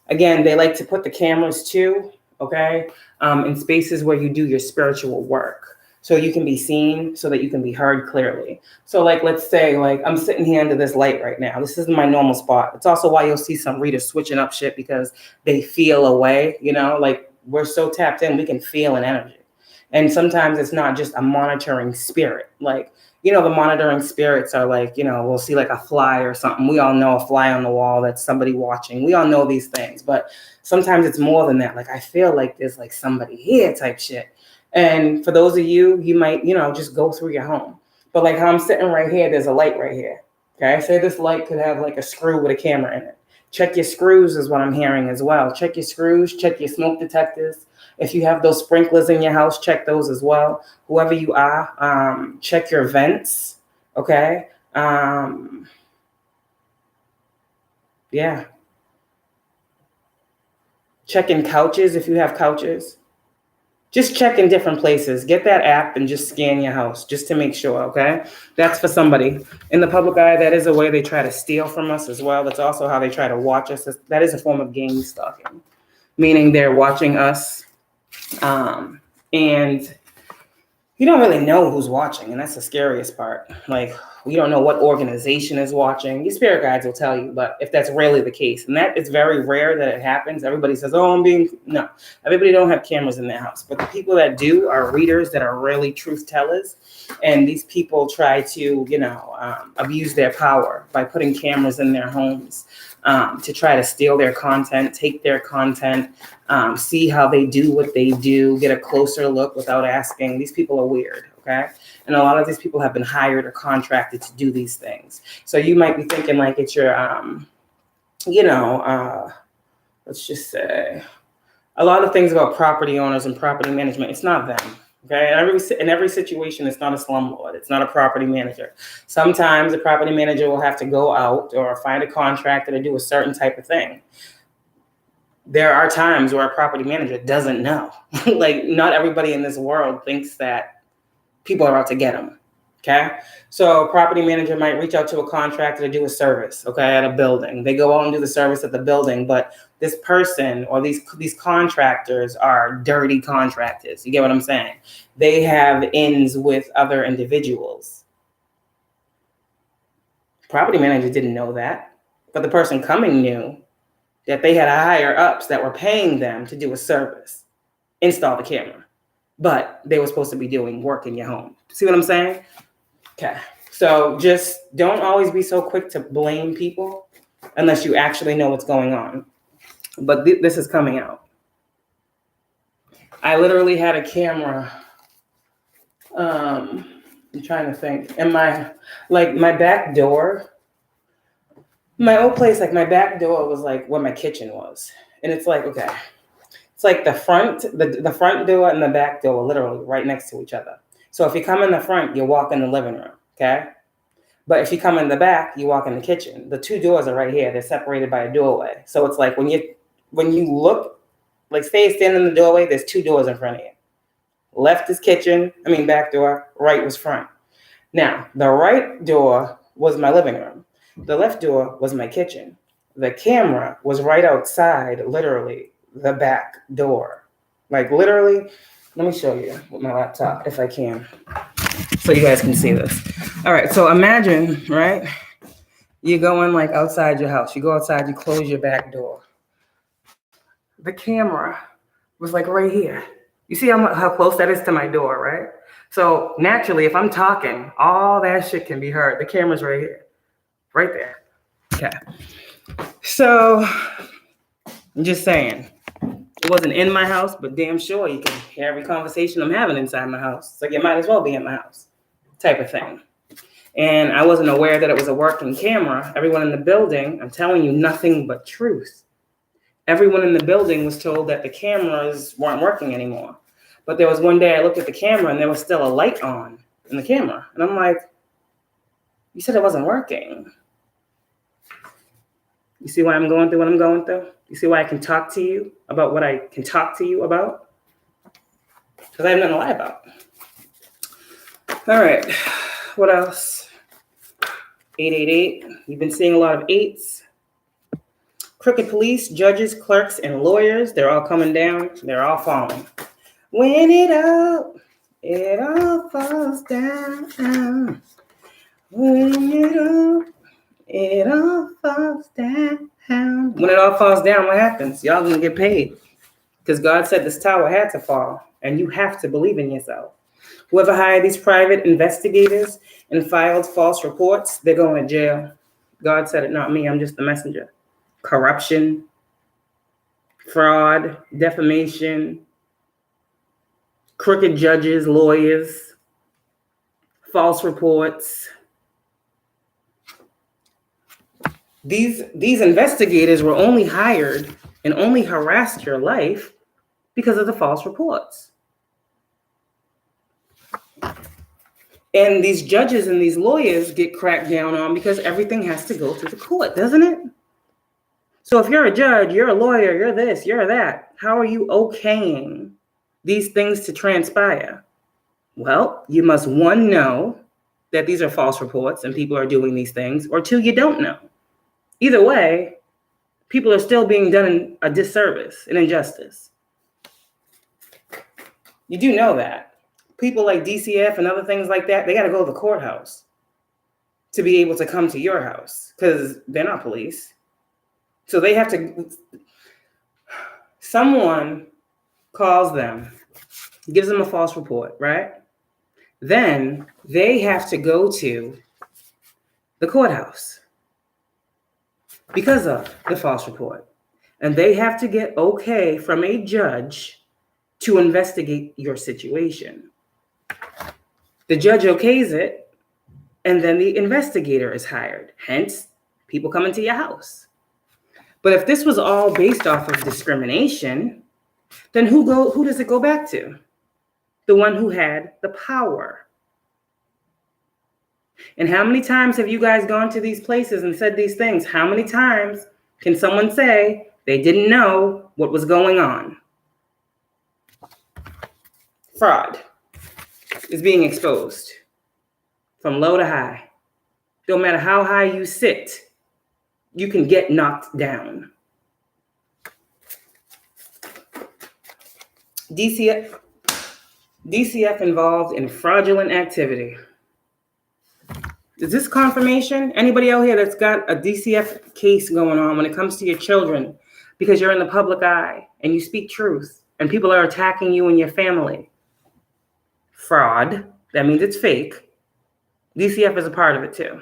Again, they like to put the cameras too, okay, in spaces where you do your spiritual work. So you can be seen, so that you can be heard clearly. So like, let's say like I'm sitting here under this light right now. This isn't my normal spot. It's also why you'll see some readers switching up shit because they feel away, you know, like we're so tapped in, we can feel an energy. And sometimes it's not just a monitoring spirit. Like, you know, the monitoring spirits are like, you know, we'll see like a fly or something. We all know a fly on the wall, that's somebody watching. We all know these things, but sometimes it's more than that. Like, I feel like there's like somebody here type shit. And for those of you, you might, you know, just go through your home. But like how I'm sitting right here, there's a light right here. Okay, say this light could have like a screw with a camera in it. Check your screws is what I'm hearing as well. Check your screws, check your smoke detectors. If you have those sprinklers in your house, check those as well. Whoever you are, check your vents, okay? Yeah. Checking couches if you have couches. Just check in different places. Get that app and just scan your house just to make sure, okay? That's for somebody. In the public eye, that is a way they try to steal from us as well. That's also how they try to watch us. That is a form of game stalking, meaning they're watching us. And you don't really know who's watching, and that's the scariest part. Like, we don't know what organization is watching. Your spirit guides will tell you, but if that's really the case, and that is very rare that it happens. Everybody says, oh, no. Everybody don't have cameras in their house, but the people that do are readers that are really truth tellers, and these people try to, you know, abuse their power by putting cameras in their homes to try to steal their content, take their content, see how they do what they do, get a closer look without asking. These people are weird, okay? And a lot of these people have been hired or contracted to do these things. So you might be thinking like it's your, you know, let's just say, a lot of things about property owners and property management, it's not them. Okay, in every situation, it's not a slumlord. It's not a property manager. Sometimes a property manager will have to go out or find a contractor to do a certain type of thing. There are times where a property manager doesn't know. Like, not everybody in this world thinks that people are out to get them. Okay, so a property manager might reach out to a contractor to do a service, okay, at a building. They go out and do the service at the building, but this person or these contractors are dirty contractors. You get what I'm saying? They have ins with other individuals. Property manager didn't know that, but the person coming knew that they had higher ups that were paying them to do a service, install the camera, but they were supposed to be doing work in your home. See what I'm saying? Okay, so just don't always be so quick to blame people unless you actually know what's going on. But this is coming out. I literally had a camera. I'm trying to think. And my back door, my old place, like my back door was like where my kitchen was. And it's like, okay, it's like the front door and the back door are literally right next to each other. So if you come in the front, you walk in the living room, okay? But if you come in the back, you walk in the kitchen. The two doors are right here. They're separated by a doorway. So it's like when you look, like say stand in the doorway, there's two doors in front of you. Left is back door, right was front. Now, the right door was my living room. The left door was my kitchen. The camera was right outside, literally, the back door. Like, literally, let me show you with my laptop, if I can, so you guys can see this. All right, so imagine, right? You go in, like, outside your house. You go outside, you close your back door. The camera was, like, right here. You see how close that is to my door, right? So naturally, if I'm talking, all that shit can be heard. The camera's right here, right there. Okay. So I'm just saying, it wasn't in my house, but damn sure you can hear every conversation I'm having inside my house. So you might as well be in my house, type of thing. And I wasn't aware that it was a working camera. Everyone in the building, I'm telling you nothing but truth. Everyone in the building was told that the cameras weren't working anymore. But there was one day I looked at the camera and there was still a light on in the camera. And I'm like, you said it wasn't working. You see why I'm going through what I'm going through? You see why I can talk to you about what I can talk to you about? Because I have nothing to lie about. All right, what else? 888, you've been seeing a lot of 8s. Crooked police, judges, clerks, and lawyers, they're all coming down. They're all falling. When it all falls down. When it all falls down. When it all falls down, what happens? Y'all gonna get paid. Because God said this tower had to fall, and you have to believe in yourself. Whoever hired these private investigators and filed false reports, they're going to jail. God said it, not me. I'm just the messenger. Corruption, fraud, defamation, crooked judges, lawyers, false reports. These investigators were only hired and only harassed your life because of the false reports. And these judges and these lawyers get cracked down on because everything has to go through the court, doesn't it? So if you're a judge, you're a lawyer, you're this, you're that, how are you okaying these things to transpire? Well, you must, 1, know that these are false reports and people are doing these things, or 2, you don't know. Either way, people are still being done a disservice, an injustice. You do know that. People like DCF and other things like that, they got to go to the courthouse to be able to come to your house because they're not police. So they have to, someone calls them, gives them a false report, right? Then they have to go to the courthouse because of the false report. And they have to get okay from a judge to investigate your situation. The judge okays it, and then the investigator is hired. Hence, people come into your house. But if this was all based off of discrimination, then who does it go back to? The one who had the power. And how many times have you guys gone to these places and said these things? How many times can someone say they didn't know what was going on? Fraud is being exposed from low to high. No matter how high you sit, you can get knocked down. DCF involved in fraudulent activity. Is this confirmation? Anybody out here that's got a DCF case going on when it comes to your children because you're in the public eye and you speak truth and people are attacking you and your family? Fraud. That means it's fake. DCF is a part of it too.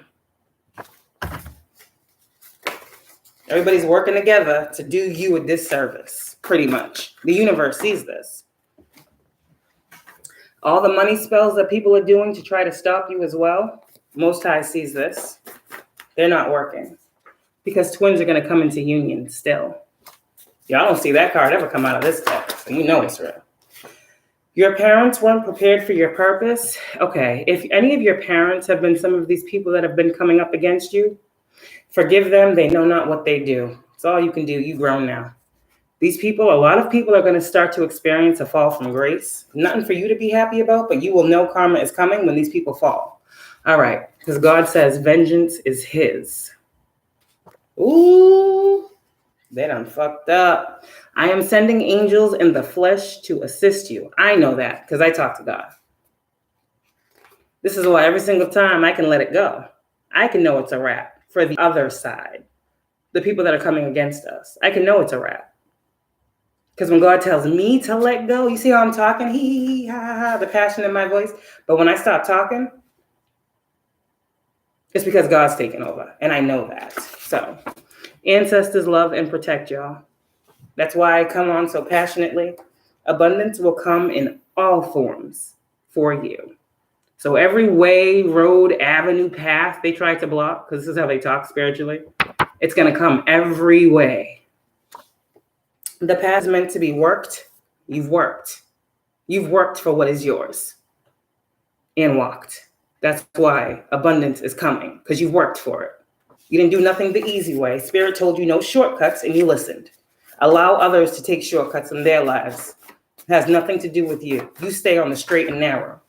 Everybody's working together to do you a disservice, pretty much. The universe sees this. All the money spells that people are doing to try to stop you as well, Most High sees this. They're not working because twins are going to come into union still. Y'all don't see that card ever come out of this deck, so you know it's real. Your parents weren't prepared for your purpose. Okay, if any of your parents have been some of these people that have been coming up against you, forgive them. They know not what they do. It's all you can do. You grown now. These people, a lot of people are going to start to experience a fall from grace. Nothing for you to be happy about, but you will know karma is coming when these people fall. All right, because God says vengeance is his. Ooh, they done fucked up. I am sending angels in the flesh to assist you. I know that because I talk to God. This is why every single time I can let it go. I can know it's a wrap for the other side, the people that are coming against us. I can know it's a wrap. Because when God tells me to let go, you see how I'm talking? Hee, ha, ha, the passion in my voice. But when I stop talking, it's because God's taking over. And I know that. So ancestors love and protect y'all. That's why I come on so passionately. Abundance will come in all forms for you. So every way, road, avenue, path they try to block, because this is how they talk spiritually, it's going to come every way. The path is meant to be worked. You've worked. You've worked for what is yours and walked. That's why abundance is coming, because you've worked for it. You didn't do nothing the easy way. Spirit told you no shortcuts, and you listened. Allow others to take shortcuts in their lives. It has nothing to do with you. You stay on the straight and narrow.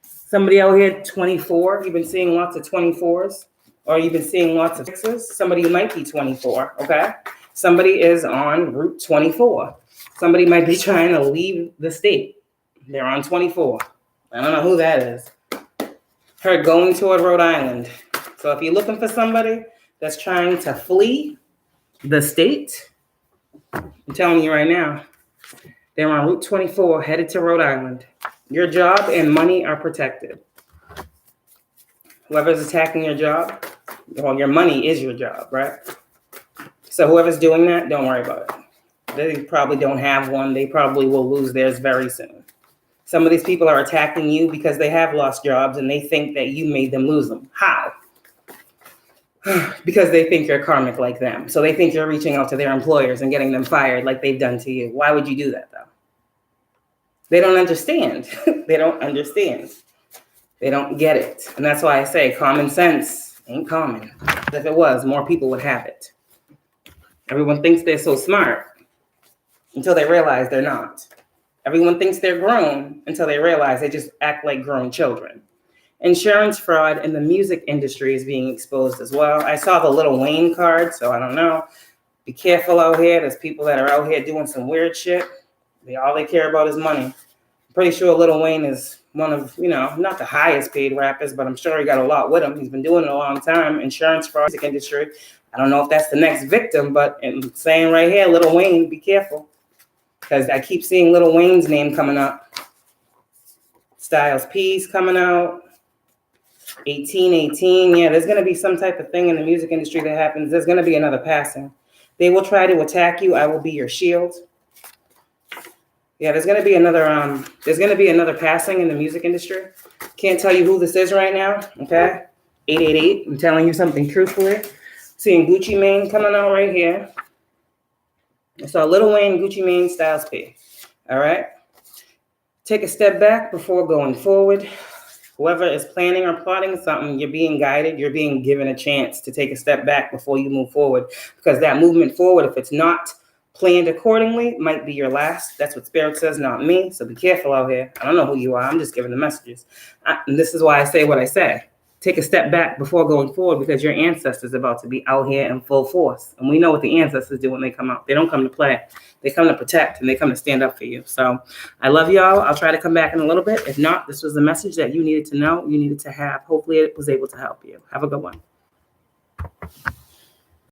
Somebody out here, 24, you've been seeing lots of 24s, or you've been seeing lots of 6s. Somebody might be 24, okay? Somebody is on Route 24. Somebody might be trying to leave the state. They're on 24. I don't know who that is. Heard going toward Rhode Island. So if you're looking for somebody that's trying to flee the state, I'm telling you right now, they're on Route 24 headed to Rhode Island. Your job and money are protected. Whoever's attacking your job, well, your money is your job, right? So whoever's doing that, don't worry about it. They probably don't have one. They probably will lose theirs very soon. Some of these people are attacking you because they have lost jobs and they think that you made them lose them. How? Because they think you're karmic like them. So they think you're reaching out to their employers and getting them fired like they've done to you. Why would you do that, though? They don't understand. They don't understand. They don't get it. And that's why I say common sense ain't common. If it was, more people would have it. Everyone thinks they're so smart until they realize they're not. Everyone thinks they're grown until they realize they just act like grown children. Insurance fraud in the music industry is being exposed as well. I saw the Lil Wayne card, so I don't know. Be careful out here. There's people that are out here doing some weird shit. All they care about is money. I'm pretty sure Lil Wayne is one of, not the highest paid rappers, but I'm sure he got a lot with him. He's been doing it a long time. Insurance fraud, music industry. I don't know if that's the next victim, but I'm saying right here, Lil Wayne, be careful. Because I keep seeing Lil Wayne's name coming up. Styles P's coming out. 1818. Yeah, there's going to be some type of thing in the music industry that happens. There's going to be another passing. They will try to attack you. I will be your shield. Yeah, there's going to be another passing in the music industry. Can't tell you who this is right now, okay? 888, I'm telling you something truthfully. Seeing Gucci Mane coming out right here. I saw Lil Wayne, Gucci Mane, Styles P. All right? Take a step back before going forward. Whoever is planning or plotting something, you're being guided. You're being given a chance to take a step back before you move forward. Because that movement forward, if it's not planned accordingly, might be your last. That's what Spirit says, not me. So be careful out here. I don't know who you are. I'm just giving the messages. And this is why I say what I say. Take a step back before going forward, because your ancestors are about to be out here in full force. And we know what the ancestors do when they come out. They don't come to play. They come to protect, and they come to stand up for you. So I love y'all. I'll try to come back in a little bit. If not, this was the message that you needed to know, you needed to have. Hopefully it was able to help you. Have a good one.